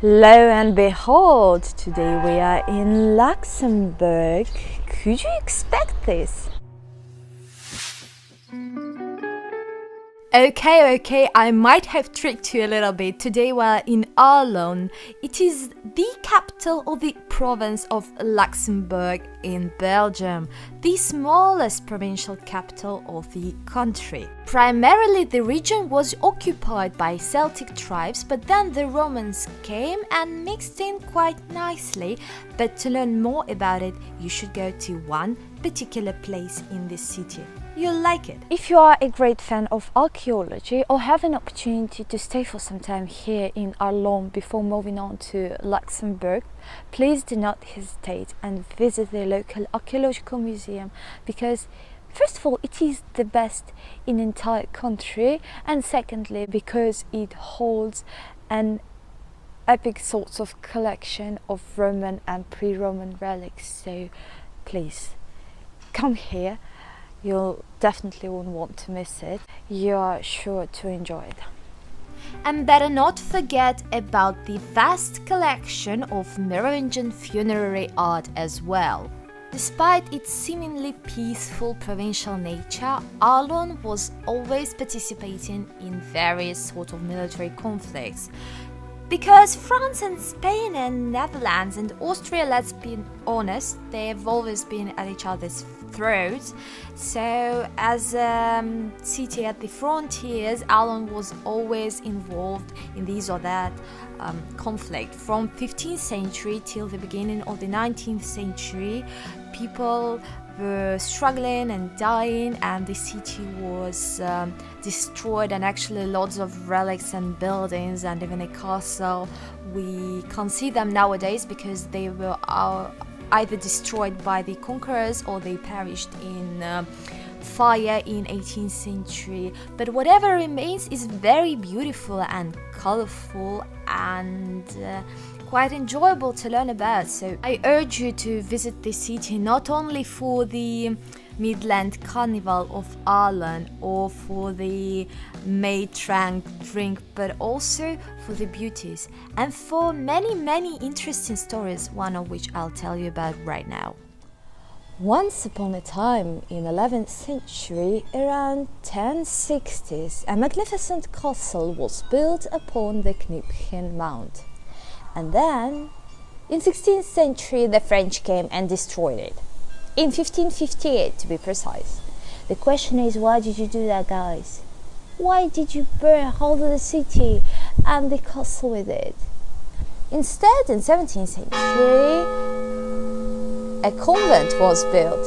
Lo and behold, today we are in Luxembourg. Could you expect this? Okay, I might have tricked you a little bit. Today we're in Arlon. It is the capital of the province of Luxembourg in Belgium, the smallest provincial capital of the country. Primarily the region was occupied by Celtic tribes, but then the Romans came and mixed in quite nicely. But to learn more about it, you should go to one particular place in this city. You'll like it. If you are a great fan of archaeology or have an opportunity to stay for some time here in Arlon before moving on to Luxembourg, please do not hesitate and visit the local archaeological museum, because first of all, it is the best in the entire country, and secondly, because it holds an epic sorts of collection of Roman and pre-Roman relics. So please come here. You'll definitely won't want to miss it. You are sure to enjoy it. And better not forget about the vast collection of Merovingian funerary art as well. Despite its seemingly peaceful provincial nature, Arlon was always participating in various sort of military conflicts. Because France and Spain and Netherlands and Austria, let's be honest, they've always been at each other's throats. So as a city at the frontiers, Arlon was always involved in this or that conflict. From 15th century till the beginning of the 19th century, people were struggling and dying, and the city was destroyed, and actually lots of relics and buildings and even a castle, we can't see them nowadays because they were either destroyed by the conquerors or they perished in fire in 18th century. But whatever remains is very beautiful and colorful and quite enjoyable to learn about. So I urge you to visit this city not only for the Midland Carnival of Arlon or for the May-Trank drink, but also for the beauties and for many interesting stories, one of which I'll tell you about right now. Once upon a time in 11th century, around 1060s, a magnificent castle was built upon the Knipchen Mount. And then, in 16th century, the French came and destroyed it. In 1558, to be precise. The question is, why did you do that, guys? Why did you burn half of the city and the castle with it? Instead, in 17th century, a convent was built,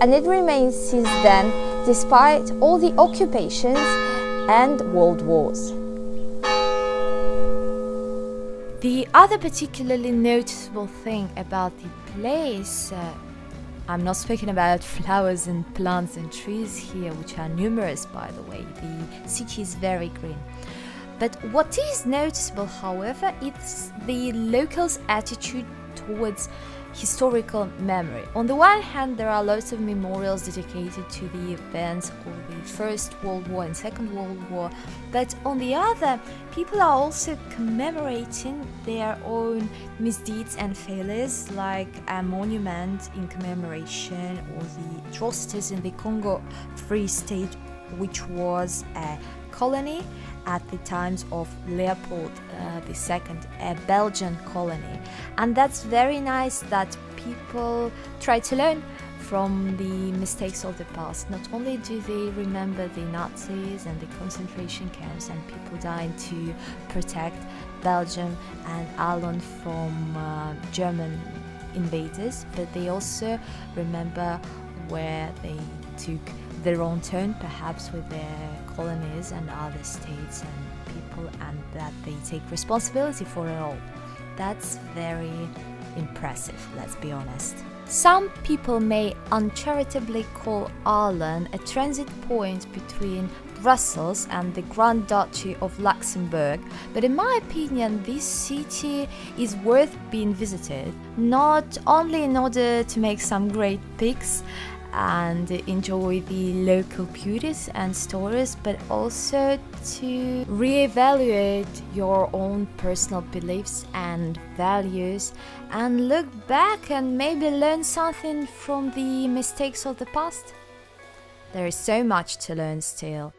and it remains since then, despite all the occupations and world wars. The other particularly noticeable thing about the place, I'm not speaking about flowers and plants and trees here, which are numerous, by the way. The city is very green. But what is noticeable, however, is the locals' attitude towards historical memory. On the one hand, there are lots of memorials dedicated to the events of the First World War and Second World War, but on the other, people are also commemorating their own misdeeds and failures, like a monument in commemoration of the atrocities in the Congo Free State, which was a colony at the times of Leopold II, a Belgian colony. And that's very nice that people try to learn from the mistakes of the past. Not only do they remember the Nazis and the concentration camps and people dying to protect Belgium and Arlon from German invaders, but they also remember where they took their own turn, perhaps with their colonies and other states and people, and that they take responsibility for it all. That's very impressive, let's be honest. Some people may uncharitably call Arlon a transit point between Brussels and the Grand Duchy of Luxembourg, but in my opinion this city is worth being visited, not only in order to make some great pics and enjoy the local beauties and stories, but also to reevaluate your own personal beliefs and values and look back and maybe learn something from the mistakes of the past. There is so much to learn still.